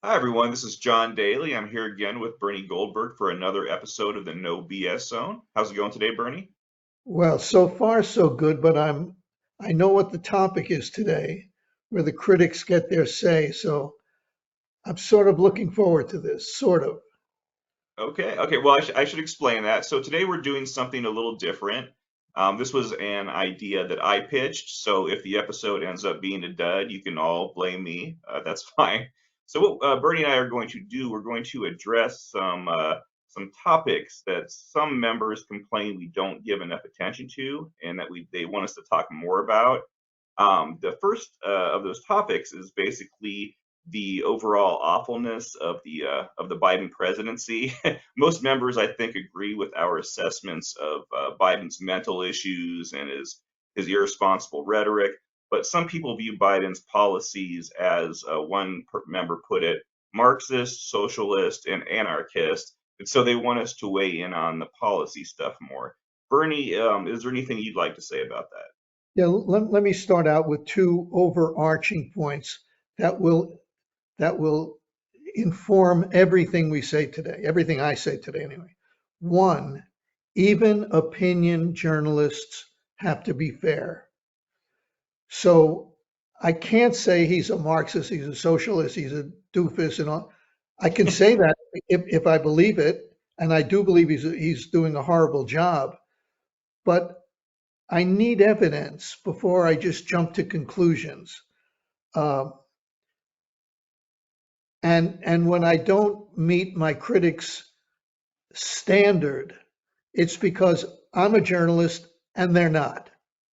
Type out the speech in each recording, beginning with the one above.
Hi, everyone. This is John Daly. I'm here again with Bernie Goldberg for another episode of the No BS Zone. How's it going today, Bernie? Well, so far so good, but I know what the topic is today, where the critics get their say, so I'm sort of looking forward to this, sort of. Okay. Well, I should explain that. So today we're doing something a little different. This was an idea that I pitched. So if the episode ends up being a dud, you can all blame me. That's fine. So what Bernie and I are going to do, we're going to address some topics that some members complain we don't give enough attention to, and that they want us to talk more about. The first of those topics is basically the overall awfulness of the Biden presidency. Most members, I think, agree with our assessments of Biden's mental issues and his irresponsible rhetoric. But some people view Biden's policies as member put it, Marxist, socialist, and anarchist. And so they want us to weigh in on the policy stuff more. Bernie, is there anything you'd like to say about that? Yeah, let me start out with two overarching points that will that will inform everything we say today, everything I say today anyway. One, even opinion journalists have to be fair. So I can't say he's a Marxist, he's a socialist, he's a doofus, and all. I can say that if I believe it, and I do believe he's doing a horrible job. But I need evidence before I just jump to conclusions. Uh, and when I don't meet my critics' standard, it's because I'm a journalist and they're not.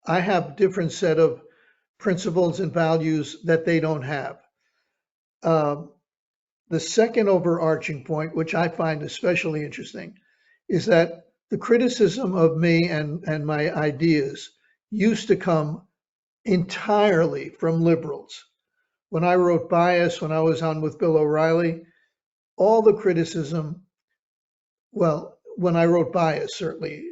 I have different set of principles and values that they don't have. Um, the second overarching point, which I find especially interesting, is that the criticism of me and my ideas used to come entirely from liberals. When I wrote Bias, when I was on with Bill O'Reilly, all the criticism, well, when I wrote Bias, certainly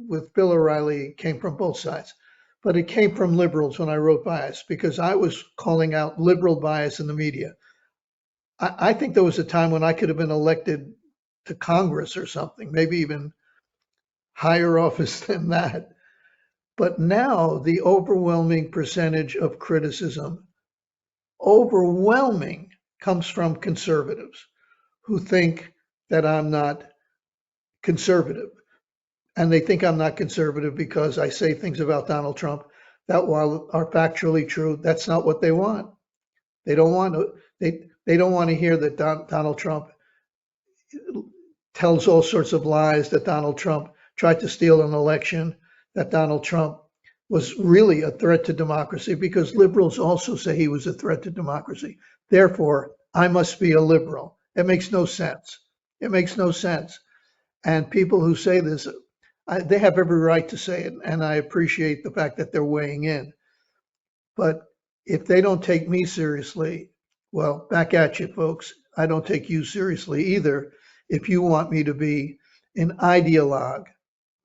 with Bill O'Reilly, came from both sides. But it came from liberals when I wrote Bias because I was calling out liberal bias in the media. I think there was a time when I could have been elected to Congress or something, maybe even higher office than that. But now the overwhelming percentage of criticism, overwhelming, comes from conservatives who think that I'm not conservative. And they think I'm not conservative because I say things about Donald Trump that, while are factually true, that's not what they want. They don't want to. They don't want to hear that Donald Trump tells all sorts of lies, that Donald Trump tried to steal an election, that Donald Trump was really a threat to democracy, because liberals also say he was a threat to democracy. Therefore, I must be a liberal. It makes no sense. It makes no sense. And people who say this, they have every right to say it, and I appreciate the fact that they're weighing in. But if they don't take me seriously, well, back at you, folks. I don't take you seriously either if you want me to be an ideologue,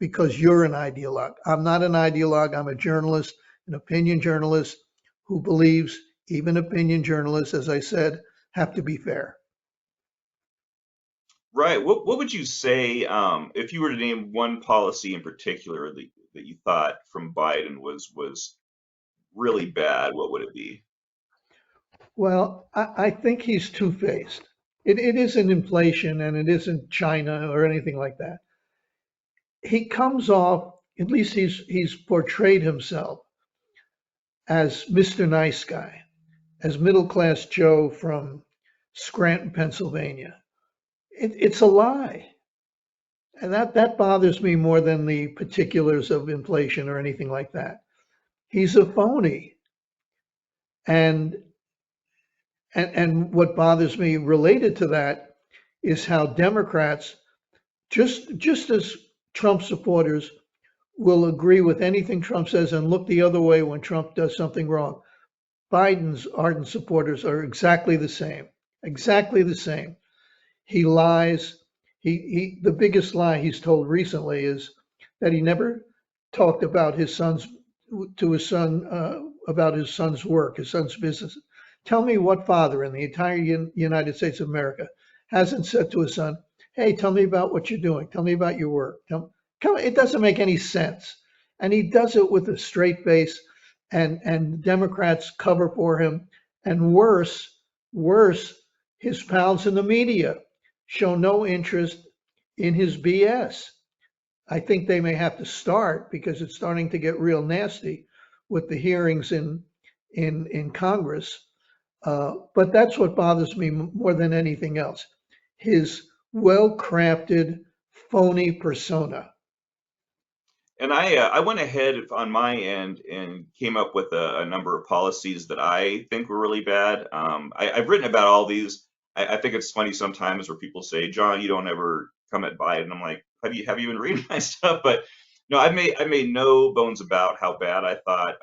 because you're an ideologue. I'm not an ideologue. I'm a journalist, an opinion journalist who believes even opinion journalists, as I said, have to be fair. Right. What would you say if you were to name one policy in particular that you thought from Biden was really bad? What would it be? Well, I think he's two-faced. It isn't inflation and it isn't China or anything like that. He comes off, at least he's portrayed himself as Mr. Nice Guy, as middle class Joe from Scranton, Pennsylvania. It's a lie. And that bothers me more than the particulars of inflation or anything like that. He's a phony. And and what bothers me related to that is how Democrats, just as Trump supporters, will agree with anything Trump says and look the other way when Trump does something wrong. Biden's ardent supporters are exactly the same. Exactly the same. He lies. The biggest lie he's told recently is that he never talked about his son's to his son about his son's work, his son's business. Tell me what father in the entire United States of America hasn't said to his son, "Hey, tell me about what you're doing. Tell me about your work." It doesn't make any sense. And he does it with a straight face, and Democrats cover for him. And worse, his pals in the media show no interest in his BS. I think they may have to start because it's starting to get real nasty with the hearings in Congress. But that's what bothers me more than anything else. His well-crafted, phony persona. And I went ahead on my end and came up with a number of policies that I think were really bad. I've written about all these. I think it's funny sometimes where people say, "John, you don't ever come at Biden." I'm like, have you been reading my stuff?" But no, I made no bones about how bad I thought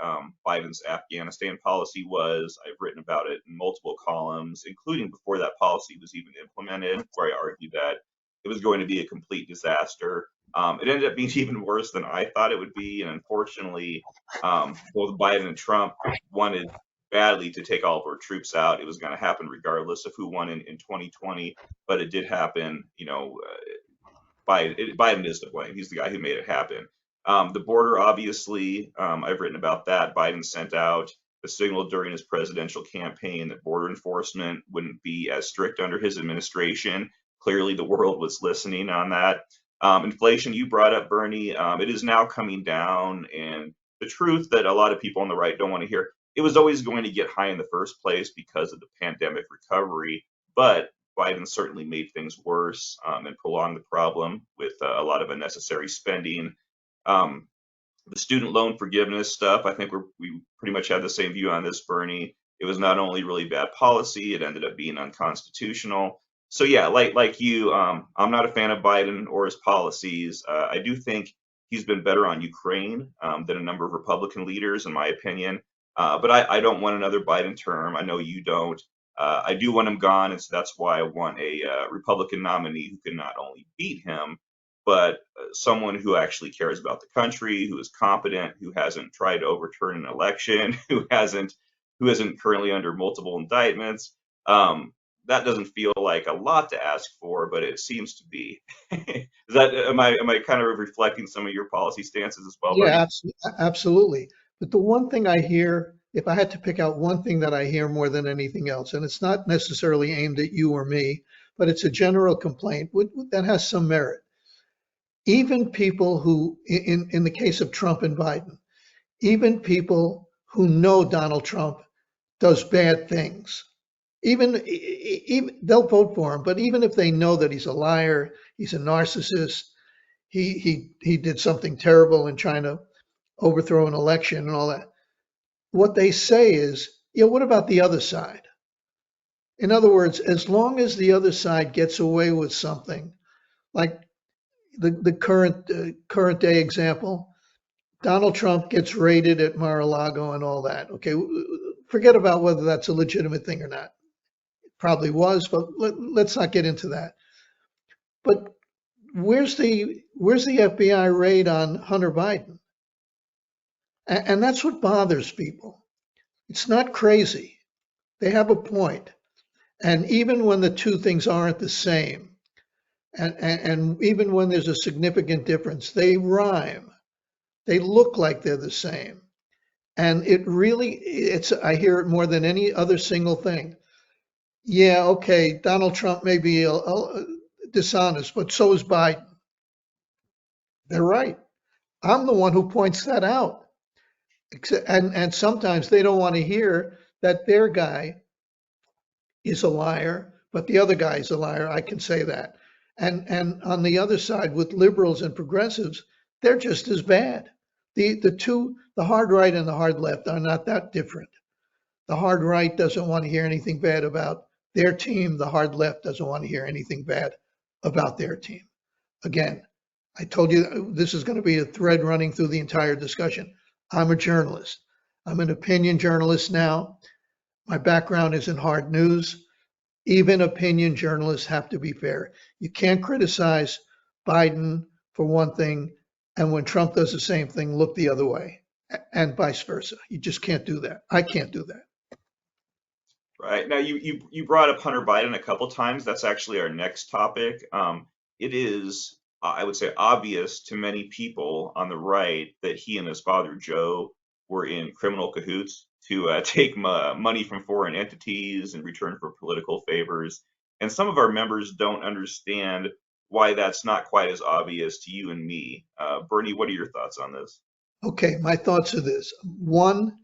Biden's Afghanistan policy was. I've written about it in multiple columns, including before that policy was even implemented, where I argued that it was going to be a complete disaster. It ended up being even worse than I thought it would be, and unfortunately, both Biden and Trump wanted badly to take all of our troops out. It was going to happen regardless of who won in 2020, but it did happen. Biden is to blame. He's the guy who made it happen. The border, obviously, I've written about that. Biden sent out the signal during his presidential campaign that border enforcement wouldn't be as strict under his administration. Clearly, the world was listening on that. Inflation, you brought up, Bernie. It is now coming down, and the truth that a lot of people on the right don't want to hear, it was always going to get high in the first place because of the pandemic recovery. But Biden certainly made things worse and prolonged the problem with a lot of unnecessary spending. Um, the student loan forgiveness stuff, I think we pretty much have the same view on this, Bernie. It was not only really bad policy, it ended up being unconstitutional. So yeah, like you, I'm not a fan of Biden or his policies. I do think he's been better on Ukraine than a number of Republican leaders, in my opinion. But I don't want another Biden term. I know you don't. I do want him gone, and so that's why I want a Republican nominee who can not only beat him, but someone who actually cares about the country, who is competent, who hasn't tried to overturn an election, who isn't currently under multiple indictments. That doesn't feel like a lot to ask for, but it seems to be. Am I kind of reflecting some of your policy stances as well, Yeah, Bernie? absolutely. But the one thing I hear, if I had to pick out one thing that I hear more than anything else, and it's not necessarily aimed at you or me, but it's a general complaint that has some merit. Even people who, in the case of Trump and Biden, even people who know Donald Trump does bad things, even they'll vote for him. But even if they know that he's a liar, he's a narcissist, he did something terrible in trying to overthrow an election and all that, what they say is, yeah, what about the other side? In other words, as long as the other side gets away with something, like the current day example, Donald Trump gets raided at Mar-a-Lago and all that. Okay, forget about whether that's a legitimate thing or not. Probably was, but let's not get into that. But where's the FBI raid on Hunter Biden? And that's what bothers people. It's not crazy. They have a point. And even when the two things aren't the same, and even when there's a significant difference, they rhyme. They look like they're the same. And I hear it more than any other single thing. Yeah, okay, Donald Trump may be dishonest, but so is Biden. They're right. I'm the one who points that out. And sometimes they don't want to hear that their guy is a liar, but the other guy is a liar. I can say that. And on the other side, with liberals and progressives, they're just as bad. The hard right and the hard left are not that different. The hard right doesn't want to hear anything bad about their team. The hard left doesn't want to hear anything bad about their team. Again, I told you this is going to be a thread running through the entire discussion. I'm a journalist. I'm an opinion journalist now. My background is in hard news. Even opinion journalists have to be fair. You can't criticize Biden for one thing, and when Trump does the same thing, look the other way, and vice versa. You just can't do that. I can't do that. Right. Now you brought up Hunter Biden a couple times. That's actually our next topic. It is, I would say, obvious to many people on the right that he and his father Joe were in criminal cahoots to take money from foreign entities in return for political favors. And some of our members don't understand why that's not quite as obvious to you and me. Bernie, what are your thoughts on this? Okay, my thoughts are this. One,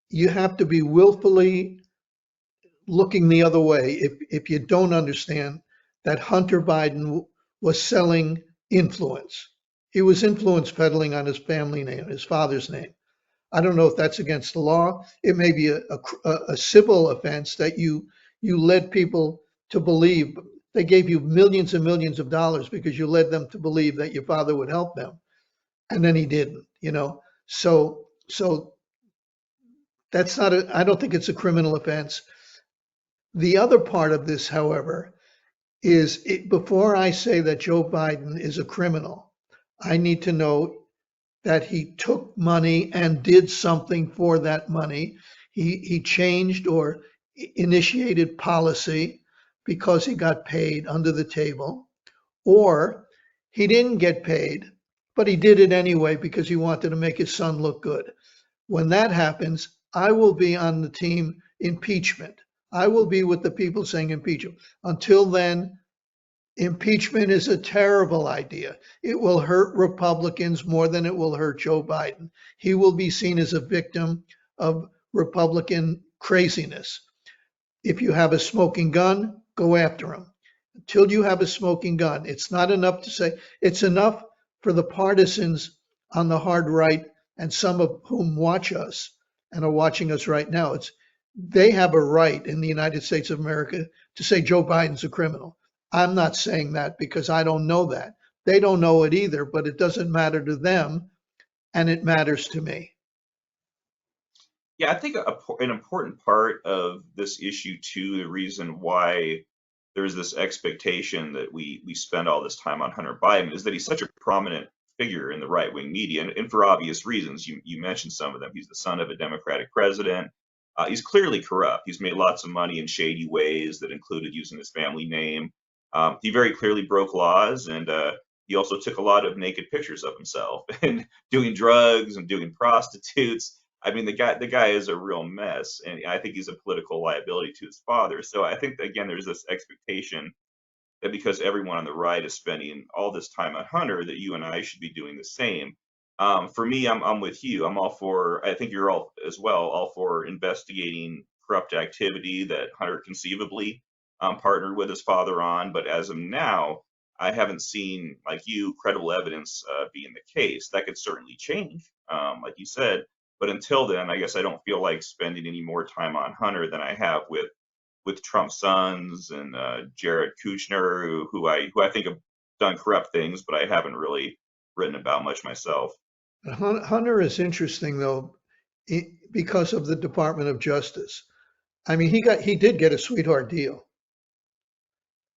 you have to be willfully looking the other way if you don't understand that Hunter Biden was selling influence. He was influence peddling on his family name, his father's name. I don't know if that's against the law. It may be a civil offense that you led people to believe. They gave you millions and millions of dollars because you led them to believe that your father would help them, and then he didn't. So that's not a. I don't think it's a criminal offense. The other part of this, however, is before I say that Joe Biden is a criminal, I need to know that he took money and did something for that money. He changed or initiated policy because he got paid under the table, or he didn't get paid, but he did it anyway because he wanted to make his son look good. When that happens, I will be on the team impeachment. I will be with the people saying impeachment. Until then, impeachment is a terrible idea. It will hurt Republicans more than it will hurt Joe Biden. He will be seen as a victim of Republican craziness. If you have a smoking gun, go after him. Until you have a smoking gun, it's not enough to say, it's enough for the partisans on the hard right, and some of whom watch us and are watching us right now. They have a right in the United States of America to say Joe Biden's a criminal. I'm not saying that because I don't know that. They don't know it either, but it doesn't matter to them, and it matters to me. Yeah, I think an important part of this issue too, the reason why there's this expectation that we spend all this time on Hunter Biden is that he's such a prominent figure in the right wing media, and for obvious reasons. You mentioned some of them. He's the son of a Democratic president. He's clearly corrupt. He's made lots of money in shady ways that included using his family name. He very clearly broke laws, and he also took a lot of naked pictures of himself and doing drugs and doing prostitutes. I mean, the guy is a real mess, and I think he's a political liability to his father. So I think again, there's this expectation that because everyone on the right is spending all this time on Hunter, that you and I should be doing the same. For me, I'm with you. I'm all for. I think you're all as well, all for investigating corrupt activity that Hunter conceivably partnered with his father on. But as of now, I haven't seen, like you, credible evidence being the case. That could certainly change, like you said. But until then, I guess I don't feel like spending any more time on Hunter than I have with Trump's sons and Jared Kushner, who I think have done corrupt things, but I haven't really written about much myself. Hunter is interesting though, because of the Department of Justice. I mean, he did get a sweetheart deal.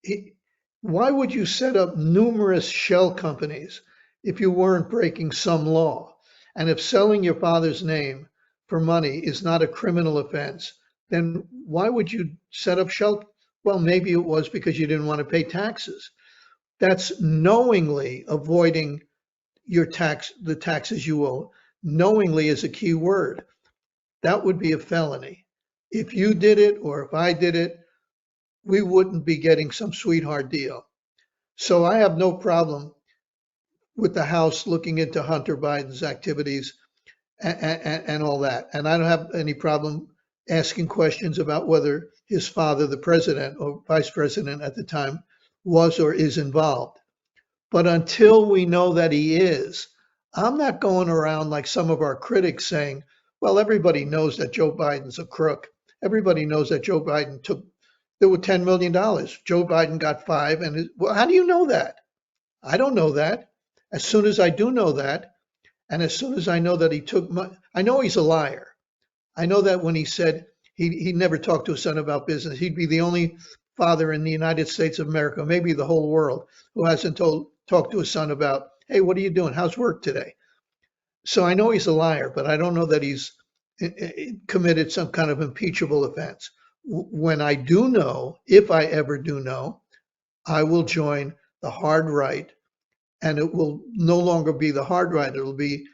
He, why would you set up numerous shell companies if you weren't breaking some law? And if selling your father's name for money is not a criminal offense, then why would you set up shell? Well, maybe it was because you didn't want to pay taxes. That's knowingly avoiding the taxes you owe. Knowingly is a key word. That would be a felony. If you did it or if I did it, we wouldn't be getting some sweetheart deal. So I have no problem with the House looking into Hunter Biden's activities and all that. And I don't have any problem asking questions about whether his father, the president or vice president at the time, was or is involved. But until we know that he is, I'm not going around like some of our critics saying, well, everybody knows that Joe Biden's a crook. Everybody knows that Joe Biden there were $10 million. Joe Biden got five. Well, how do you know that? I don't know that. As soon as I do know that, and as soon as I know that he took money, I know he's a liar. I know that when he said he never talked to his son about business, he'd be the only father in the United States of America, maybe the whole world, who hasn't talked to his son about, hey, what are you doing? How's work today? So I know he's a liar, but I don't know that he's committed some kind of impeachable offense. When I do know, if I ever do know, I will join the hard right, and it will no longer be the hard right. It'll be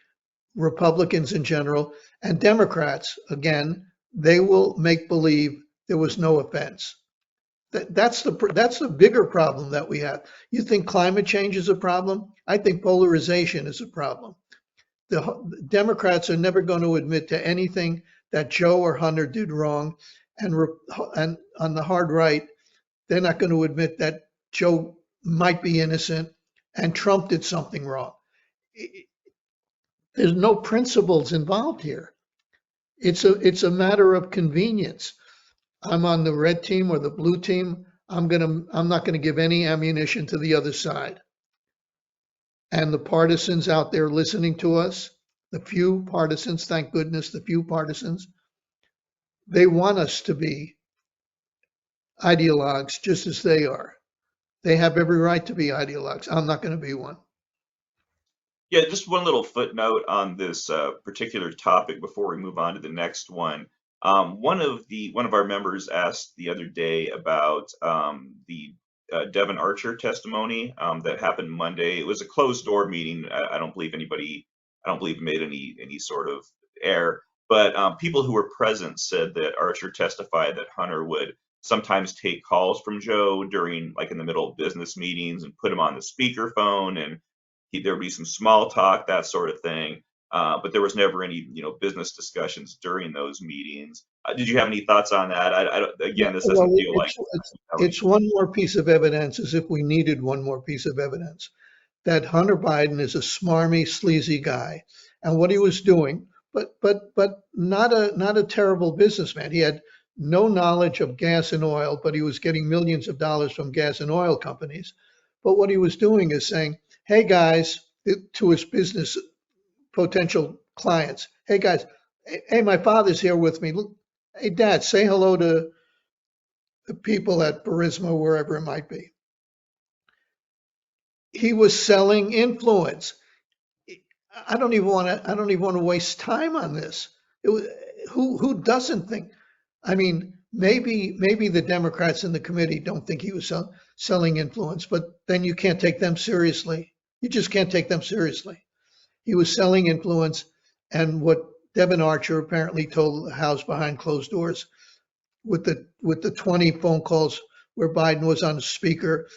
Republicans in general and Democrats. Again, they will make believe there was no offense. That's the bigger problem that we have. You think climate change is a problem? I think polarization is a problem. The Democrats are never going to admit to anything that Joe or Hunter did wrong, and and on the hard right, they're not going to admit that Joe might be innocent and Trump did something wrong. There's no principles involved here. It's a matter of convenience. I'm on the red team or the blue team. I'm not gonna give any ammunition to the other side. And the partisans out there listening to us, the few partisans, thank goodness, the few partisans, they want us to be ideologues just as they are. They have every right to be ideologues. I'm not going to be one. Yeah, just one little footnote on this particular topic before we move on to the next one. One of our members asked the other day about the Devon Archer testimony that happened Monday. It was a closed door meeting. I don't believe made any sort of error. But people who were present said that Archer testified that Hunter would sometimes take calls from Joe during, like, in the middle of business meetings and put him on the speakerphone, and there would be some small talk, that sort of thing. But there was never any, business discussions during those meetings. Did you have any thoughts on that? Again, this Well, doesn't feel like it's one more piece of evidence, as if we needed one more piece of evidence, that Hunter Biden is a smarmy, sleazy guy. And what he was doing, but not a terrible businessman. He had no knowledge of gas and oil, but he was getting millions of dollars from gas and oil companies. But what he was doing is saying, hey guys, to his business potential clients, hey guys, hey, my father's here with me. Hey dad, say hello to the people at Burisma, wherever it might be. He was selling influence. I don't even want to waste time on this. It was, who doesn't think? I mean, maybe the Democrats in the committee don't think he was selling influence, but then you can't take them seriously. You just can't take them seriously. He was selling influence, and what Devin Archer apparently told the House behind closed doors, with the 20 phone calls where Biden was on the speaker.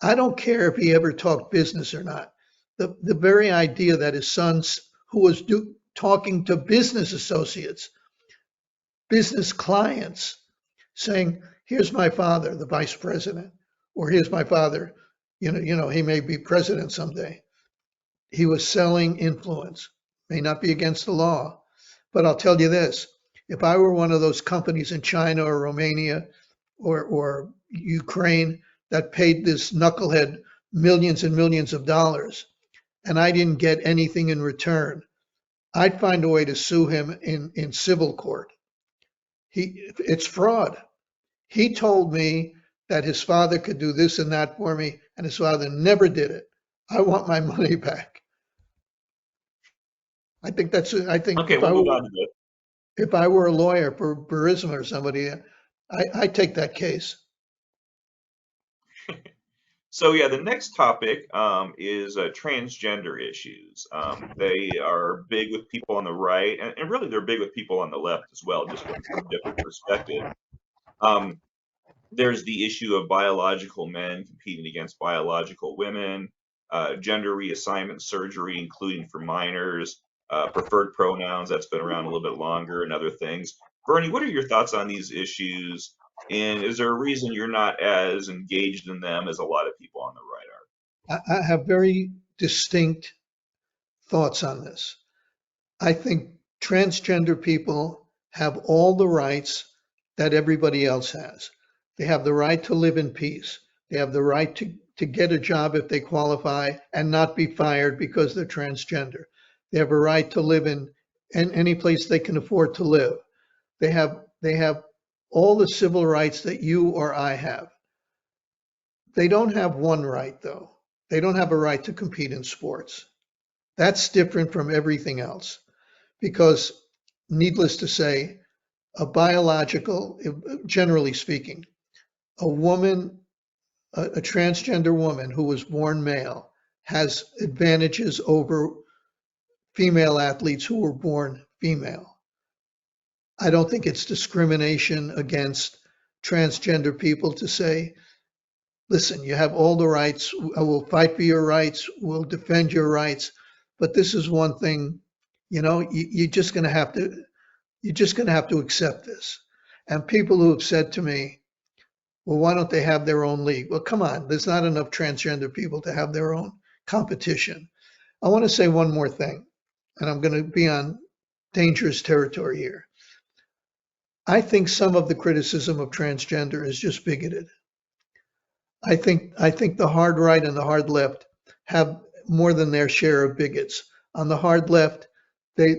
I don't care if he ever talked business or not. The very idea that his sons, who was talking to business associates, business clients, saying, "Here's my father, the vice president," or "Here's my father, he may be president someday." He was selling influence. May not be against the law, but I'll tell you this: if I were one of those companies in China or Romania or Ukraine that paid this knucklehead millions and millions of dollars, and I didn't get anything in return, I'd find a way to sue him in civil court. It's fraud. He told me that his father could do this and that for me, and his father never did it. I want my money back. I think okay, we'll move on to this. if I were a lawyer for Burisma or somebody, I take that case. So yeah, the next topic is transgender issues. They are big with people on the right, and really they're big with people on the left as well, just from a different perspective. Um, there's the issue of biological men competing against biological women, gender reassignment surgery, including for minors, preferred pronouns, that's been around a little bit longer, and other things. Bernie, what are your thoughts on these issues? And is there a reason you're not as engaged in them as a lot of people on the right are? I have very distinct thoughts on this. I think transgender people have all the rights that everybody else has. They have the right to live in peace. They have the right to get a job if they qualify and not be fired because they're transgender. They have a right to live in any place they can afford to live. They have all the civil rights that you or I have. They don't have one right though. They don't have a right to compete in sports. That's different from everything else because, needless to say, a biological, generally speaking, a woman, a transgender woman who was born male has advantages over female athletes who were born female. I don't think it's discrimination against transgender people to say, listen, you have all the rights. I will fight for your rights. We'll defend your rights. But this is one thing, you're just going to have to, you're just going to have to accept this. And people who have said to me, well, why don't they have their own league? Well, come on, there's not enough transgender people to have their own competition. I want to say one more thing, and I'm going to be on dangerous territory here. I think some of the criticism of transgender is just bigoted. I think the hard right and the hard left have more than their share of bigots. On the hard left, they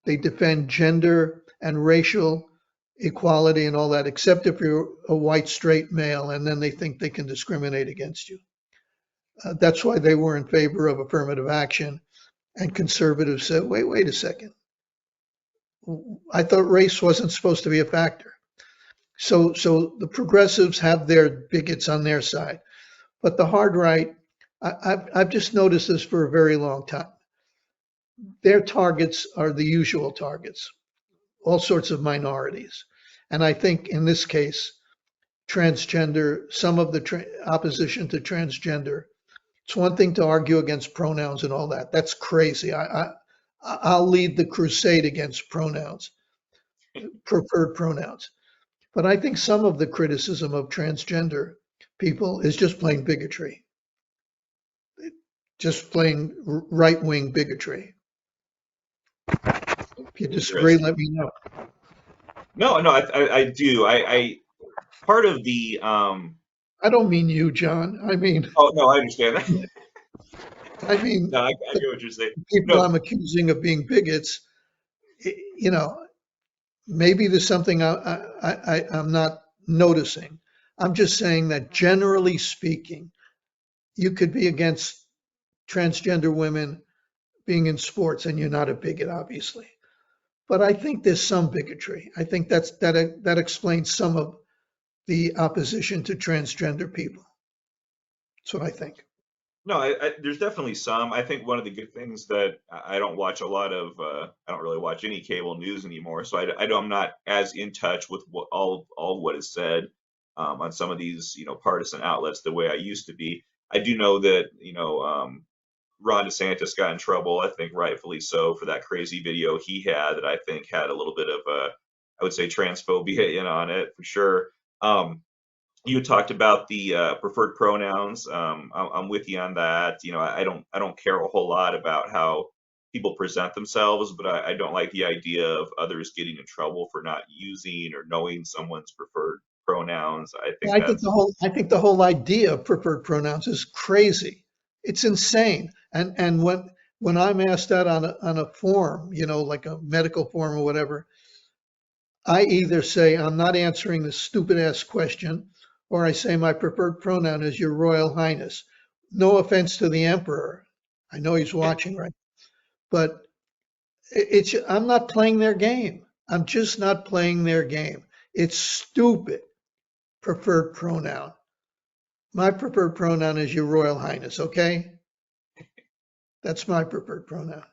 defend gender and racial equality and all that, except if you're a white straight male, and then they think they can discriminate against you. That's why they were in favor of affirmative action, and conservatives said, wait a second. I thought race wasn't supposed to be a factor. So the progressives have their bigots on their side, but the hard right, I've just noticed this for a very long time. Their targets are the usual targets, all sorts of minorities. And I think in this case, transgender, some of the opposition to transgender, it's one thing to argue against pronouns and all that. That's crazy. I'll lead the crusade against pronouns, preferred pronouns. But I think some of the criticism of transgender people is just plain bigotry, just plain right-wing bigotry. If you disagree, let me know. No, no, I do. Part of the I don't mean you, John. I mean, oh no, I understand that. I mean No, I the get what you're saying. people No, I'm accusing of being bigots. You know, maybe there's something I'm not noticing. I'm just saying that generally speaking, you could be against transgender women being in sports and you're not a bigot, obviously. But I think there's some bigotry. I think that explains some of the opposition to transgender people. That's what I think. no, there's definitely some. I think one of the good things that I don't watch a lot of, I don't really watch any cable news anymore, so I'm not as in touch with all what is said on some of these, partisan outlets the way I used to be. I do know that, Ron DeSantis got in trouble, I think rightfully so, for that crazy video he had that I think had a little bit of I would say transphobia in on it for sure. Um, you talked about the preferred pronouns. I'm with you on that. I don't care a whole lot about how people present themselves, but I don't like the idea of others getting in trouble for not using or knowing someone's preferred pronouns. I think that's I think the whole idea of preferred pronouns is crazy. It's insane. And when I'm asked that on a form, like a medical form or whatever, I either say I'm not answering this stupid ass question, or I say my preferred pronoun is Your Royal Highness. No offense to the Emperor. I know he's watching, right? But I'm not playing their game. I'm just not playing their game. It's stupid. Preferred pronoun. My preferred pronoun is Your Royal Highness, okay? That's my preferred pronoun.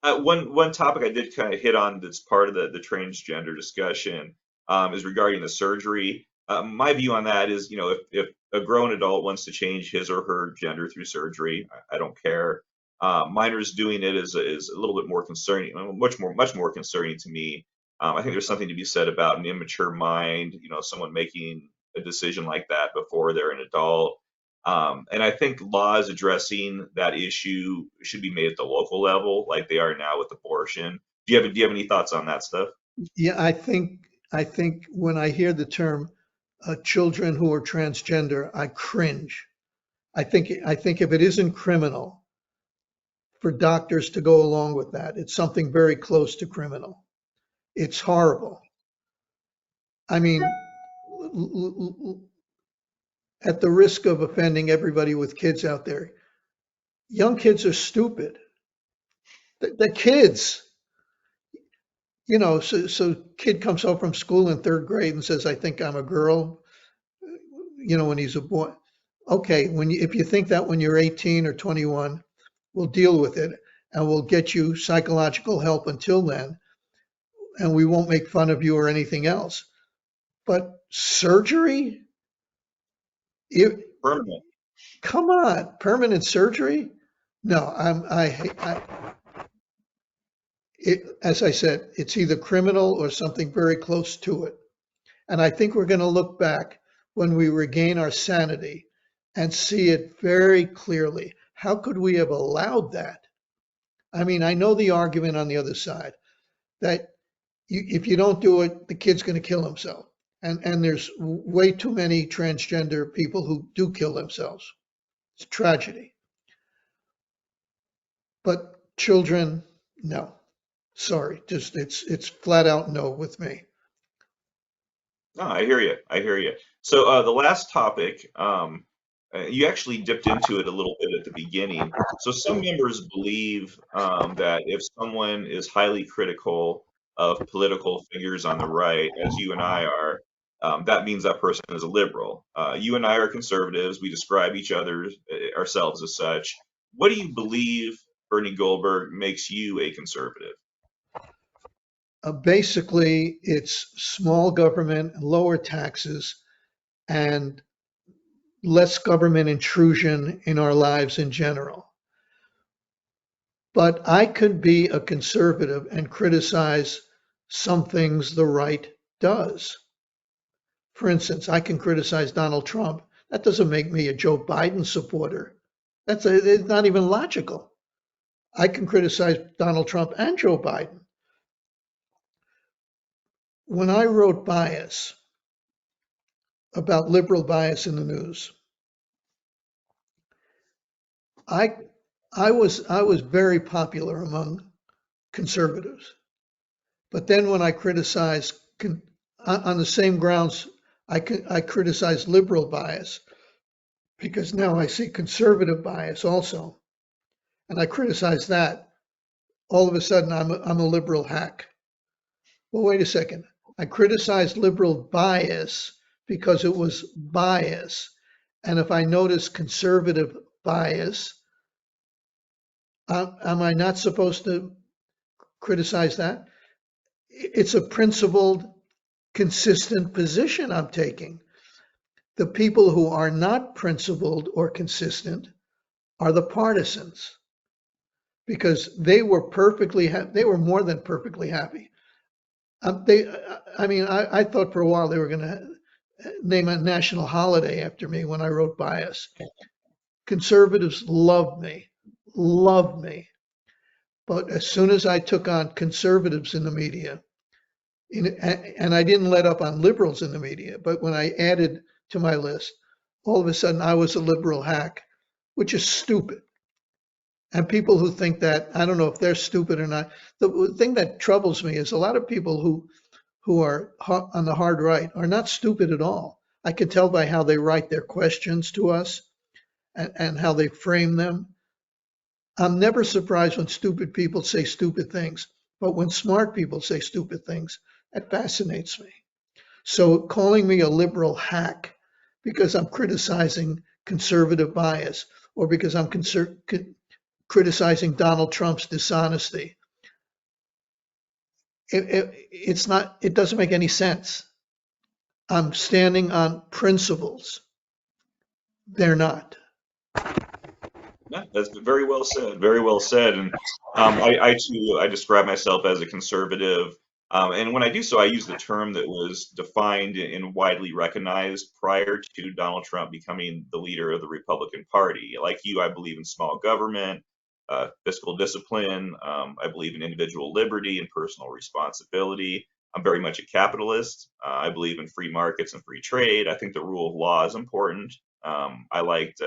one topic I did kind of hit on that's part of the transgender discussion is regarding the surgery. My view on that is, if a grown adult wants to change his or her gender through surgery, I don't care. Minors doing it is a little bit more concerning, much more concerning to me. I think there's something to be said about an immature mind, someone making a decision like that before they're an adult. And I think laws addressing that issue should be made at the local level, like they are now with abortion. Do you have any thoughts on that stuff? Yeah, I think when I hear the term children who are transgender, I cringe. I think if it isn't criminal for doctors to go along with that, it's something very close to criminal. It's horrible. I mean, at the risk of offending everybody with kids out there, young kids are stupid. They're kids. so kid comes home from school in third grade and says, I think I'm a girl, when he's a boy. Okay, if you think that when you're 18 or 21, we'll deal with it and we'll get you psychological help until then, and we won't make fun of you or anything else. But surgery? You, Permanent. come on, permanent surgery? No, as I said, it's either criminal or something very close to it. And I think we're going to look back when we regain our sanity and see it very clearly. How could we have allowed that? I mean, I know the argument on the other side that if you don't do it, the kid's going to kill himself. And there's way too many transgender people who do kill themselves. It's a tragedy. But children, no. Sorry, just it's flat out no with me. No, I hear you. I hear you. So the last topic, you actually dipped into it a little bit at the beginning. So some members believe that if someone is highly critical of political figures on the right, as you and I are, that means that person is a liberal. You and I are conservatives. We describe each other ourselves as such. What do you believe, Bernie Goldberg, makes you a conservative? Basically, it's small government, lower taxes, and less government intrusion in our lives in general. But I could be a conservative and criticize some things the right does. For instance, I can criticize Donald Trump. That doesn't make me a Joe Biden supporter. It's not even logical. I can criticize Donald Trump and Joe Biden. When I wrote Bias about liberal bias in the news, I I was very popular among conservatives. But then when I criticized on the same grounds, I criticized liberal bias because now I see conservative bias also, and I criticize that. All of a sudden, I'm a liberal hack. Well, wait a second. I criticized liberal bias because it was bias, and if I notice conservative bias, am I not supposed to criticize that? It's a principled, consistent position I'm taking. The people who are not principled or consistent are the partisans because they were more than perfectly happy. I mean, I thought for a while they were going to name a national holiday after me when I wrote Bias. Conservatives loved me. But as soon as I took on conservatives in the media, and I didn't let up on liberals in the media, but when I added to my list, all of a sudden I was a liberal hack, which is stupid. And people who think that, I don't know if they're stupid or not. The thing that troubles me is a lot of people who are on the hard right are not stupid at all. I can tell by how they write their questions to us and how they frame them. I'm never surprised when stupid people say stupid things, but when smart people say stupid things, it fascinates me. So calling me a liberal hack because I'm criticizing conservative bias or because I'm criticizing Donald Trump's dishonesty, it's not. It doesn't make any sense. I'm standing on principles. They're not. Yeah, that's very well said. Very well said. And I too, I describe myself as a conservative. And when I do so, I use the term that was defined and widely recognized prior to Donald Trump becoming the leader of the Republican Party. Like you, I believe in small government, fiscal discipline. I believe in individual liberty and personal responsibility. I'm very much a capitalist. I believe in free markets and free trade. I think the rule of law is important. I liked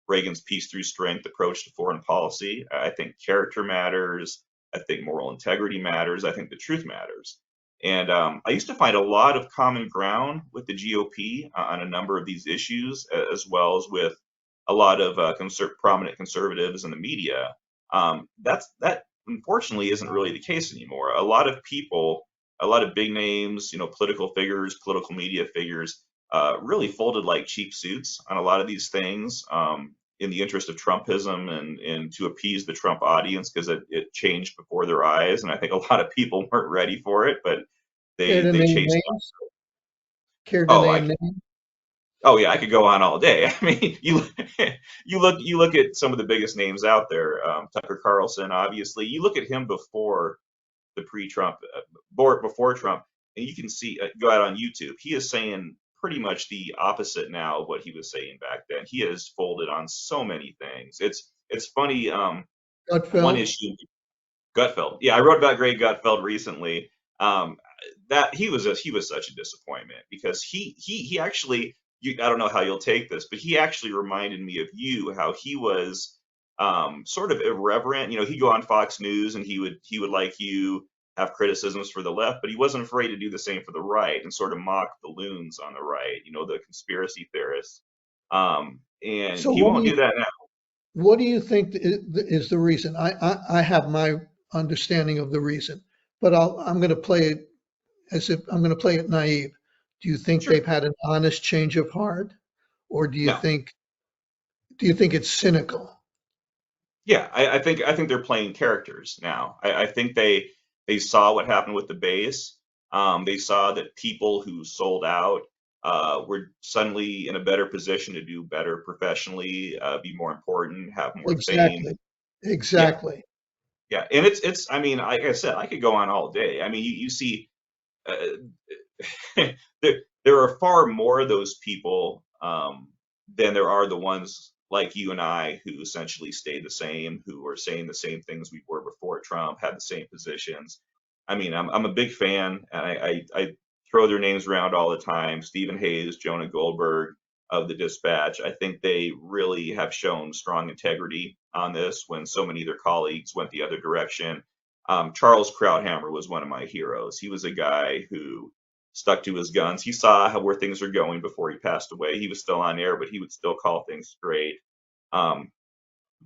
Reagan's peace through strength approach to foreign policy. I think character matters. I think moral integrity matters. I think the truth matters. And I used to find a lot of common ground with the GOP on a number of these issues, as well as with a lot of prominent conservatives in the media. That unfortunately isn't really the case anymore. A lot of people, a lot of big names, political figures, political media figures, really folded like cheap suits on a lot of these things, in the interest of Trumpism and to appease the Trump audience because it changed before their eyes. And I think a lot of people weren't ready for it, but Care to they name chased. names? Care to Oh, name names? oh yeah, I could go on all day. I mean, you look at some of the biggest names out there. Tucker Carlson, obviously. You look at him before the pre-Trump, before Trump, and you can see, go out on YouTube. He is saying pretty much the opposite now of what he was saying back then. He has folded on so many things. It's funny. One Gutfeld? issue, Gutfeld. Yeah, I wrote about Greg Gutfeld recently. Um, that he was such a disappointment because he actually, I don't know how you'll take this, but he actually reminded me of you, how he was sort of irreverent. He'd go on Fox News and he would like you have criticisms for the left, but he wasn't afraid to do the same for the right and sort of mock the loons on the right, the conspiracy theorists. And So he won't do that now. what do you think is the reason? I have my understanding of the reason, but I'm going to play it as if I'm going to play it naive. Do you think Sure. they've had an honest change of heart, or No. do you think it's cynical? Yeah, I think they're playing characters now. I think they saw what happened with the base. They saw that people who sold out were suddenly in a better position to do better professionally, be more important, have more fame. Exactly. Yeah, Exactly. yeah, and it's. I mean, like I said, I could go on all day. I mean, you see, uh, there are far more of those people than there are the ones like you and I who essentially stayed the same, who were saying the same things we were before Trump, had the same positions. I mean, I'm a big fan, and I throw their names around all the time. Stephen Hayes, Jonah Goldberg of the Dispatch. I think they really have shown strong integrity on this when so many of their colleagues went the other direction. Charles Krauthammer was one of my heroes. He was a guy who stuck to his guns. He saw where things were going before he passed away. He was still on air, but he would still call things straight. Um,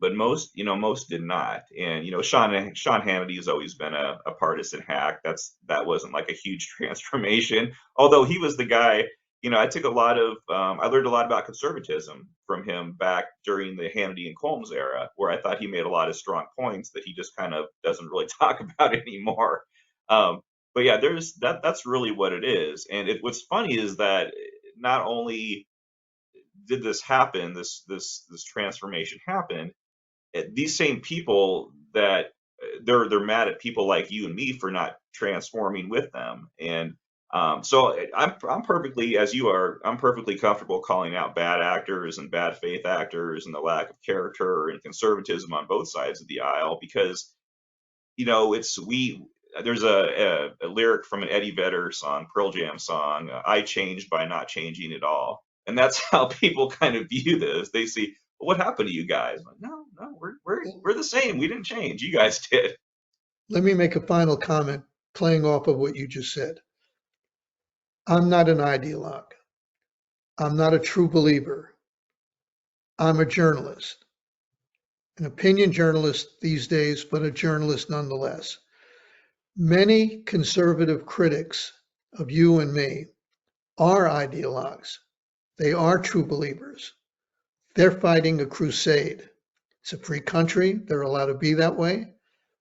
but most did not. And Sean Hannity has always been a partisan hack. That wasn't like a huge transformation. Although he was the guy. I learned a lot about conservatism from him back during the Hannity and Colmes era, where I thought he made a lot of strong points that he just kind of doesn't really talk about anymore. But yeah, there's that's really what it is. And what's funny is that not only did this happen, this transformation happen, these same people that they're mad at people like you and me for not transforming with them. And so I'm perfectly, as you are, I'm perfectly comfortable calling out bad actors and bad faith actors and the lack of character and conservatism on both sides of the aisle because it's we. There's a lyric from an Eddie Vedder song, Pearl Jam song, "I changed by not changing at all," and that's how people kind of view this. They see, well, what happened to you guys? Like, no, no, we're the same. We didn't change. You guys did. Let me make a final comment playing off of what you just said. I'm not an ideologue. I'm not a true believer. I'm a journalist, an opinion journalist these days, but a journalist nonetheless. Many conservative critics of you and me are ideologues. They are true believers. They're fighting a crusade. It's a free country. They're allowed to be that way.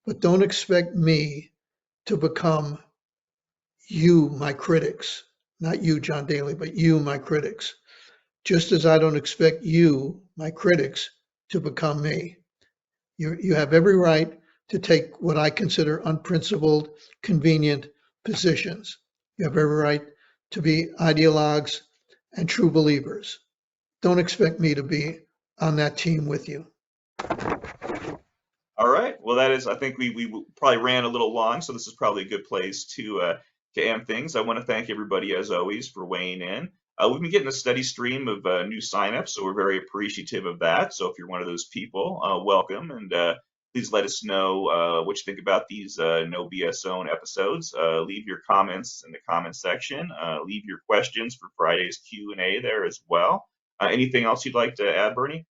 But don't expect me to become you, my critics. Not you, John Daly, but you, my critics. Just as I don't expect you, my critics, to become me. You have every right to take what I consider unprincipled, convenient positions. You have every right to be ideologues and true believers. Don't expect me to be on that team with you. All right. Well, that is. I think we probably ran a little long, so this is probably a good place to end things. I want to thank everybody as always for weighing in. We've been getting a steady stream of new signups, so we're very appreciative of that. So if you're one of those people, welcome, and please let us know what you think about these No BS Zone episodes. Leave your comments in the comment section. Leave your questions for Friday's Q&A there as well. Anything else you'd like to add, Bernie?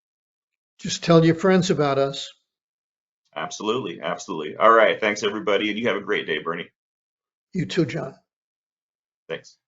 Just tell your friends about us. Absolutely, absolutely. All right, thanks everybody, and you have a great day, Bernie. You too, John. Thanks.